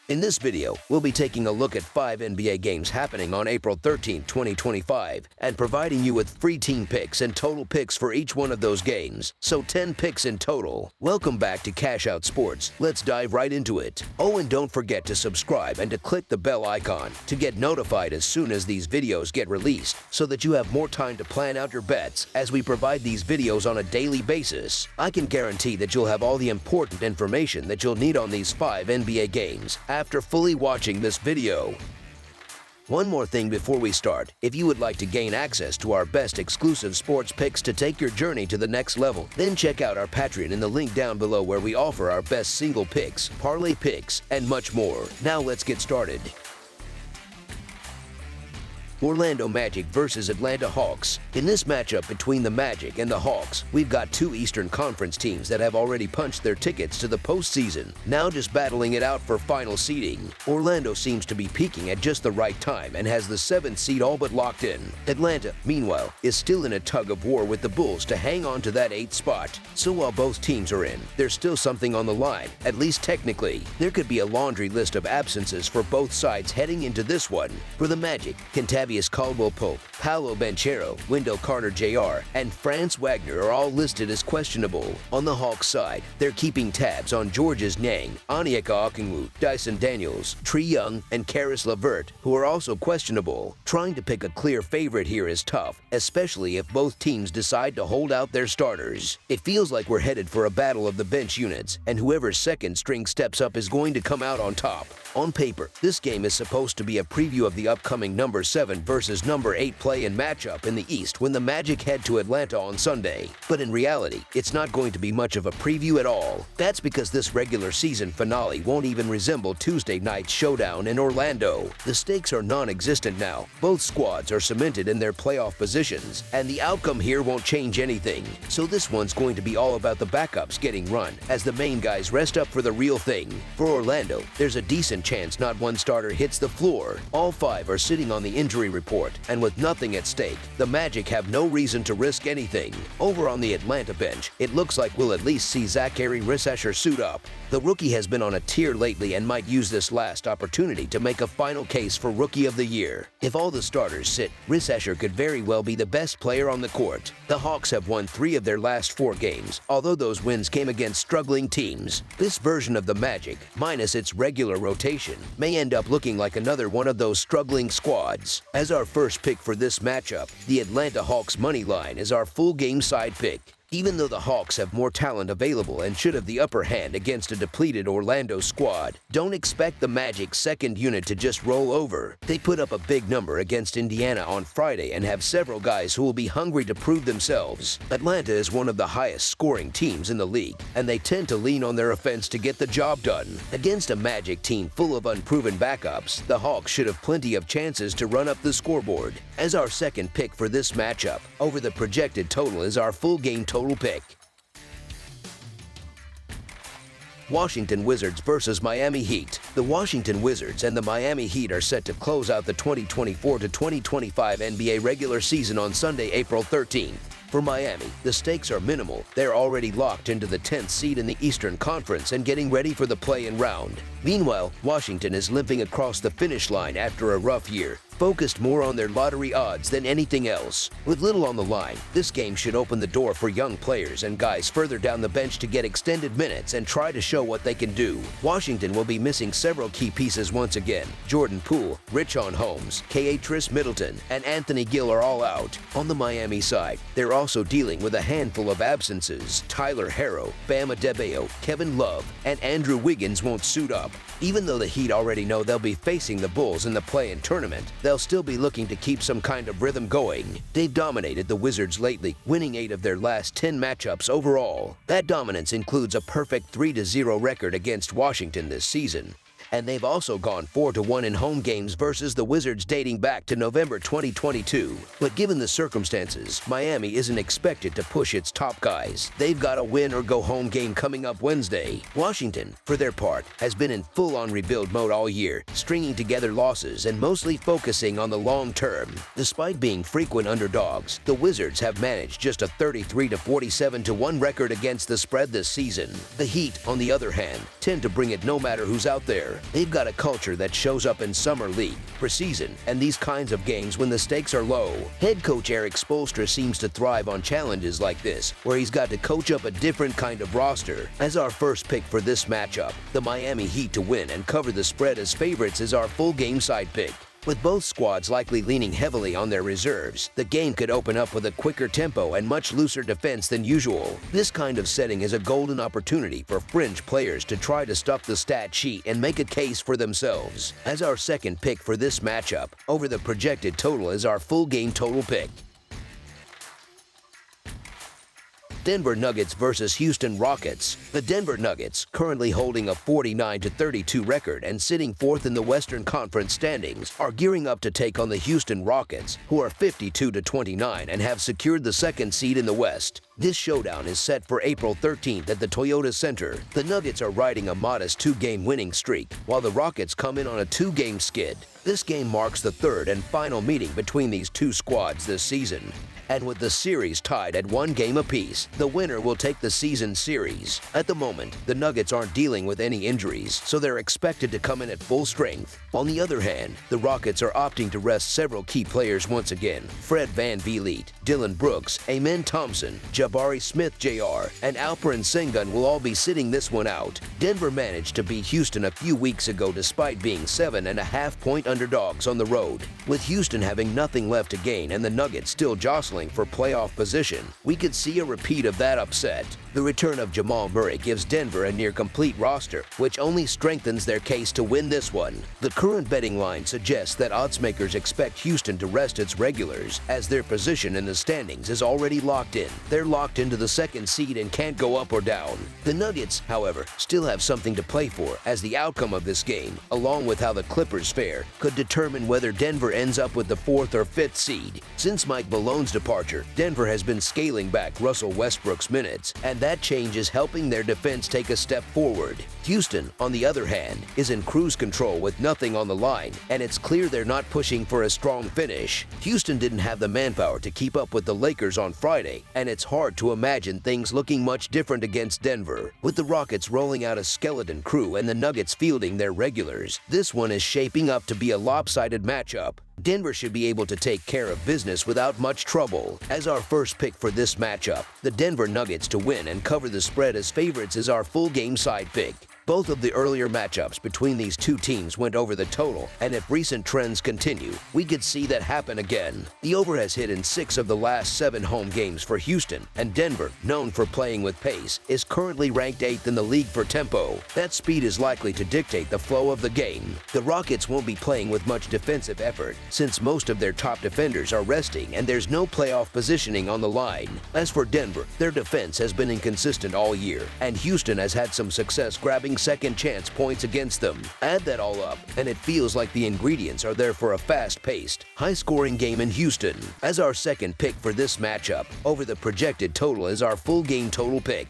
In this video, we'll be taking a look at 5 NBA games happening on April 13, 2025, and providing you with free team picks and total picks for each one of those games, so 10 picks in total. Welcome back to Cash Out Sports. Let's dive right into it. Oh, and don't forget to subscribe and to click the bell icon to get notified as soon as these videos get released, so that you have more time to plan out your bets as we provide these videos on a daily basis. I can guarantee that you'll have all the important information that you'll need on these 5 NBA games after fully watching this video. One more thing before we start. If you would like to gain access to our best exclusive sports picks to take your journey to the next level, then check out our Patreon in the link down below, where we offer our best single picks, parlay picks, and much more. Now let's get started. Orlando Magic versus Atlanta Hawks. In this matchup between the Magic and the Hawks, we've got two Eastern Conference teams that have already punched their tickets to the postseason, now just battling it out for final seeding. Orlando seems to be peaking at just the right time and has the 7th seed all but locked in. Atlanta, meanwhile, is still in a tug of war with the Bulls to hang on to that 8th spot. So while both teams are in, there's still something on the line, at least technically. There could be a laundry list of absences for both sides heading into this one. For the Magic, Caldwell-Pope, Paolo Banchero, Wendell Carter Jr., and Franz Wagner are all listed as questionable. On the Hawks side, they're keeping tabs on Georges Niang, Onyeka Okongwu, Dyson Daniels, Trae Young, and Caris LeVert, who are also questionable. Trying to pick a clear favorite here is tough, especially if both teams decide to hold out their starters. It feels like we're headed for a battle of the bench units, and whoever's second string steps up is going to come out on top. On paper, this game is supposed to be a preview of the upcoming number 7 versus number 8 play-in matchup in the East when the Magic head to Atlanta on Sunday. But in reality, it's not going to be much of a preview at all. That's because this regular season finale won't even resemble Tuesday night's showdown in Orlando. The stakes are non-existent now. Both squads are cemented in their playoff positions, and the outcome here won't change anything. So this one's going to be all about the backups getting run as the main guys rest up for the real thing. For Orlando, there's a decent chance not one starter hits the floor. All 5 are sitting on the injury report, and with nothing at stake, the Magic have no reason to risk anything. Over on the Atlanta bench, it looks like we'll at least see Zachary Rissesher suit up. The rookie has been on a tear lately and might use this last opportunity to make a final case for Rookie of the Year. If all the starters sit, Rissesher could very well be the best player on the court. The Hawks have won 3 of their last 4 games, although those wins came against struggling teams. This version of the Magic, minus its regular rotation, may end up looking like another one of those struggling squads. As our first pick for this matchup, the Atlanta Hawks money line is our full game side pick. Even though the Hawks have more talent available and should have the upper hand against a depleted Orlando squad, don't expect the Magic's second unit to just roll over. They put up a big number against Indiana on Friday and have several guys who will be hungry to prove themselves. Atlanta is one of the highest scoring teams in the league, and they tend to lean on their offense to get the job done. Against a Magic team full of unproven backups, the Hawks should have plenty of chances to run up the scoreboard. As our second pick for this matchup, over the projected total is our full game total pick. Washington Wizards versus Miami Heat. The Washington Wizards and the Miami Heat are set to close out the 2024 to 2025 NBA regular season on Sunday, April 13th. For Miami, the stakes are minimal. They're already locked into the 10th seed in the Eastern Conference and getting ready for the play-in round. Meanwhile, Washington is limping across the finish line after a rough year, focused more on their lottery odds than anything else. With little on the line, this game should open the door for young players and guys further down the bench to get extended minutes and try to show what they can do. Washington will be missing several key pieces once again. Jordan Poole, Richaun Holmes, Tris Middleton, and Anthony Gill are all out. On the Miami side, they're also dealing with a handful of absences. Tyler Herro, Bam Adebayo, Kevin Love, and Andrew Wiggins won't suit up. Even though the Heat already know they'll be facing the Bulls in the play-in tournament, they'll still be looking to keep some kind of rhythm going. They've dominated the Wizards lately, winning 8 of their last 10 matchups overall. That dominance includes a perfect 3-0 record against Washington this season. and they've also gone 4-1 in home games versus the Wizards dating back to November 2022. But given the circumstances, Miami isn't expected to push its top guys. They've got a win-or-go-home game coming up Wednesday. Washington, for their part, has been in full-on rebuild mode all year, stringing together losses and mostly focusing on the long term. Despite being frequent underdogs, the Wizards have managed just a 33-47-1 record against the spread this season. The Heat, on the other hand, tend to bring it no matter who's out there. Denver. They've got a culture that shows up in summer league, preseason, and these kinds of games when the stakes are low. Head coach Eric Spoelstra seems to thrive on challenges like this, where he's got to coach up a different kind of roster. As our first pick for this matchup, the Miami Heat to win and cover the spread as favorites is our full game side pick. With both squads likely leaning heavily on their reserves, the game could open up with a quicker tempo and much looser defense than usual. This kind of setting is a golden opportunity for fringe players to try to stuff the stat sheet and make a case for themselves. As our second pick for this matchup, over the projected total is our full game total pick. Denver Nuggets versus Houston Rockets. The Denver Nuggets, currently holding a 49-32 record and sitting fourth in the Western Conference standings, are gearing up to take on the Houston Rockets, who are 52-29 and have secured the second seed in the West. This showdown is set for April 13th at the Toyota Center. The Nuggets are riding a modest 2-game winning streak, while the Rockets come in on a 2-game skid. This game marks the third and final meeting between these two squads this season. And with the series tied at 1 game apiece, the winner will take the season series. At the moment, the Nuggets aren't dealing with any injuries, so they're expected to come in at full strength. On the other hand, the Rockets are opting to rest several key players once again. Fred VanVleet, Dylan Brooks, Amen Thompson, Jabari Smith Jr., and Alperen Sengun will all be sitting this one out. Denver managed to beat Houston a few weeks ago despite being 7.5-point underdogs on the road. With Houston having nothing left to gain and the Nuggets still jostling for playoff position, we could see a repeat of that upset. The return of Jamal Murray gives Denver a near-complete roster, which only strengthens their case to win this one. The current betting line suggests that oddsmakers expect Houston to rest its regulars, as their position in the standings is already locked in. They're locked into the second seed and can't go up or down. The Nuggets, however, still have something to play for, as the outcome of this game, along with how the Clippers fare, could determine whether Denver ends up with the 4th or 5th seed. Since Mike Malone's departure, Denver has been scaling back Russell Westbrook's minutes, and that change is helping their defense take a step forward. Houston, on the other hand, is in cruise control with nothing on the line, and it's clear they're not pushing for a strong finish. Houston didn't have the manpower to keep up with the Lakers on Friday, and it's hard to imagine things looking much different against Denver. With the Rockets rolling out a skeleton crew and the Nuggets fielding their regulars, this one is shaping up to be a lopsided matchup. Denver should be able to take care of business without much trouble. As our first pick for this matchup, the Denver Nuggets to win and cover the spread as favorites is our full game side pick. Both of the earlier matchups between these two teams went over the total, and if recent trends continue, we could see that happen again. The over has hit in 6 of the last 7 home games for Houston, and Denver, known for playing with pace, is currently ranked 8th in the league for tempo. That speed is likely to dictate the flow of the game. The Rockets won't be playing with much defensive effort, since most of their top defenders are resting and there's no playoff positioning on the line. As for Denver, their defense has been inconsistent all year, and Houston has had some success grabbing second chance points against them. Add that all up, and it feels like the ingredients are there for a fast-paced, high-scoring game in Houston. As our second pick for this matchup, over the projected total is our full game total pick.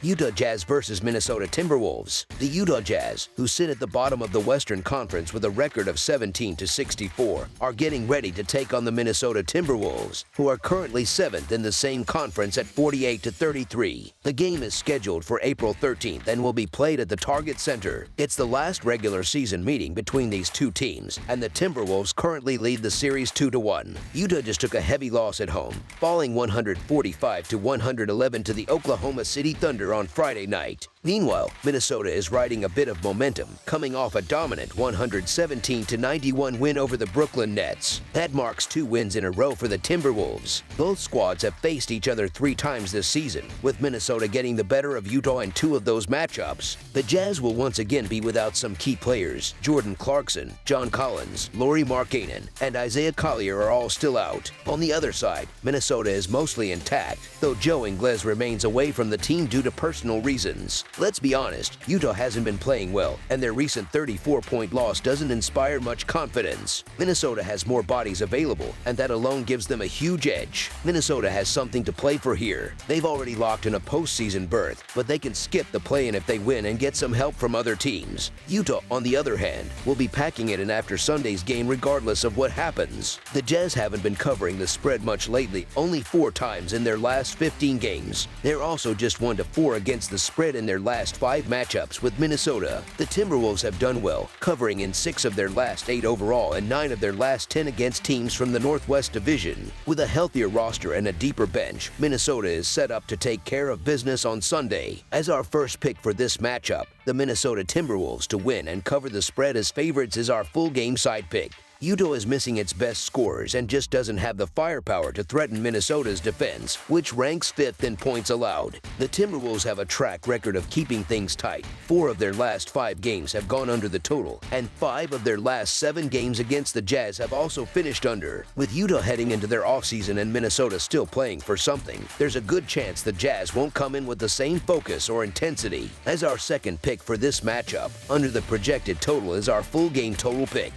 Utah Jazz versus Minnesota Timberwolves. The Utah Jazz, who sit at the bottom of the Western Conference with a record of 17-64, are getting ready to take on the Minnesota Timberwolves, who are currently 7th in the same conference at 48-33. The game is scheduled for April 13th and will be played at the Target Center. It's the last regular season meeting between these two teams, and the Timberwolves currently lead the series 2-1. Utah just took a heavy loss at home, falling 145-111 to the Oklahoma City Thunder on Friday night. Meanwhile, Minnesota is riding a bit of momentum, coming off a dominant 117-91 win over the Brooklyn Nets. That marks 2 wins in a row for the Timberwolves. Both squads have faced each other 3 times this season, with Minnesota getting the better of Utah in 2 of those matchups. The Jazz will once again be without some key players. Jordan Clarkson, John Collins, Lauri Markkanen, and Isaiah Collier are all still out. On the other side, Minnesota is mostly intact, though Joe Ingles remains away from the team due to personal reasons. Let's be honest, Utah hasn't been playing well, and their recent 34-point loss doesn't inspire much confidence. Minnesota has more bodies available, and that alone gives them a huge edge. Minnesota has something to play for here. They've already locked in a postseason berth, but they can skip the play-in if they win and get some help from other teams. Utah, on the other hand, will be packing it in after Sunday's game regardless of what happens. The Jazz haven't been covering the spread much lately, only 4 times in their last 15 games. They're also just 1-4 against the spread in their their last 5 matchups with Minnesota. The Timberwolves have done well, covering in 6 of their last 8 overall and 9 of their last 10 against teams from the Northwest Division. With a healthier roster and a deeper bench, Minnesota is set up to take care of business on Sunday. As our first pick for this matchup, the Minnesota Timberwolves to win and cover the spread as favorites is our full game side pick. Utah is missing its best scorers and just doesn't have the firepower to threaten Minnesota's defense, which ranks 5th in points allowed. The Timberwolves have a track record of keeping things tight. 4 of their last 5 games have gone under the total, and 5 of their last 7 games against the Jazz have also finished under. With Utah heading into their offseason and Minnesota still playing for something, there's a good chance the Jazz won't come in with the same focus or intensity. As our second pick for this matchup, under the projected total is our full game total pick.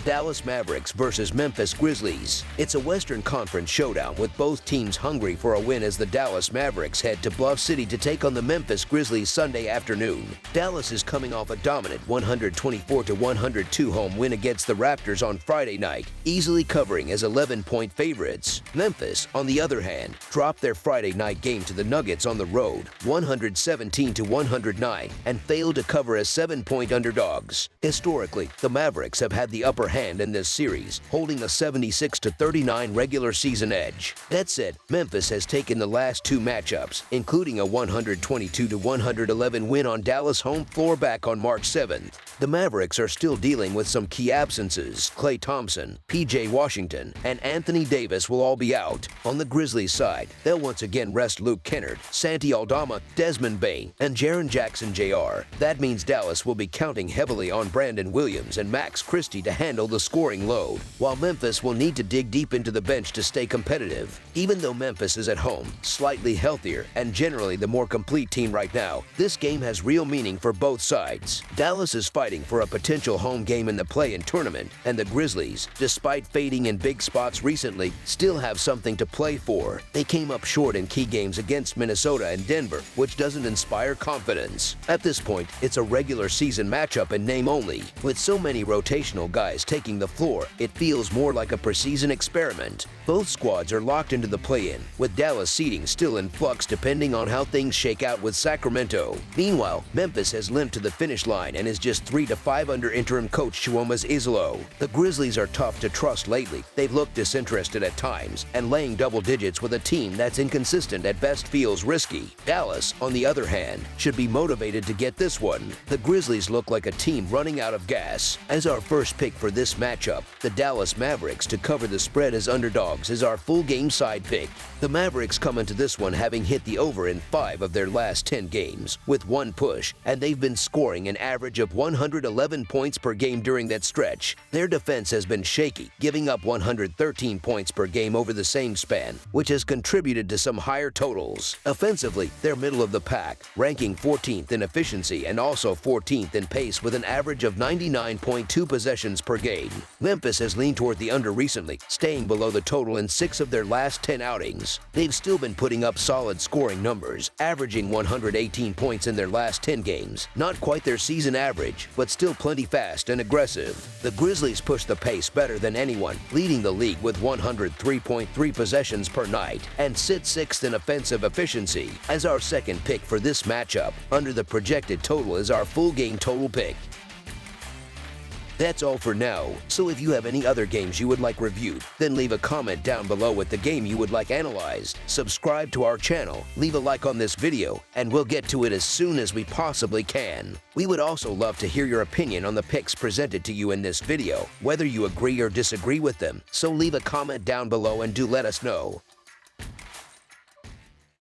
Dallas Mavericks versus Memphis Grizzlies. It's a Western Conference showdown with both teams hungry for a win as the Dallas Mavericks head to Bluff City to take on the Memphis Grizzlies Sunday afternoon. Dallas is coming off a dominant 124-102 home win against the Raptors on Friday night, easily covering as 11-point favorites. Memphis, on the other hand, dropped their Friday night game to the Nuggets on the road, 117-109, and failed to cover as 7-point underdogs. Historically, the Mavericks have had the upper hand in this series, holding a 76-39 regular season edge. That said, Memphis has taken the last 2 matchups, including a 122-111 win on Dallas home floor back on March 7th. The Mavericks are still dealing with some key absences. Klay Thompson, PJ Washington, and Anthony Davis will all be out. On the Grizzlies side, they'll once again rest Luke Kennard, Santi Aldama, Desmond Bane, and Jaren Jackson Jr. That means Dallas will be counting heavily on Brandon Williams and Max Christie to handle the scoring load, while Memphis will need to dig deep into the bench to stay competitive. Even though Memphis is at home, slightly healthier, and generally the more complete team right now, this game has real meaning for both sides. Dallas is fighting for a potential home game in the play-in tournament, and the Grizzlies, despite fading in big spots recently, still have something to play for. They came up short in key games against Minnesota and Denver, which doesn't inspire confidence. At this point, it's a regular season matchup in name only. With so many rotational guys taking the floor, it feels more like a preseason experiment. Both squads are locked into the play-in, with Dallas seeding still in flux depending on how things shake out with Sacramento. Meanwhile, Memphis has limped to the finish line and is just 3 to 5 under interim coach Chiwoma's Islo. The Grizzlies are tough to trust lately. They've looked disinterested at times, and laying double digits with a team that's inconsistent at best feels risky. Dallas, on the other hand, should be motivated to get this one. The Grizzlies look like a team running out of gas. As our first pick for this matchup, the Dallas Mavericks to cover the spread as underdogs is our full game side pick. The Mavericks come into this one having hit the over in 5 of their last 10 games, with 1 push, and they've been scoring an average of 111 points per game during that stretch. Their defense has been shaky, giving up 113 points per game over the same span, which has contributed to some higher totals. Offensively, they're middle of the pack, ranking 14th in efficiency and also 14th in pace with an average of 99.2 possessions per game. Memphis has leaned toward the under recently, staying below the total in 6 of their last 10 outings. They've still been putting up solid scoring numbers, averaging 118 points in their last 10 games. Not quite their season average, but still plenty fast and aggressive. The Grizzlies push the pace better than anyone, leading the league with 103.3 possessions per night, and sit 6th in offensive efficiency. As our second pick for this matchup, under the projected total is our full game total pick. That's all for now, so if you have any other games you would like reviewed, then leave a comment down below with the game you would like analyzed. Subscribe to our channel, leave a like on this video, and we'll get to it as soon as we possibly can. We would also love to hear your opinion on the picks presented to you in this video, whether you agree or disagree with them, so leave a comment down below and do let us know.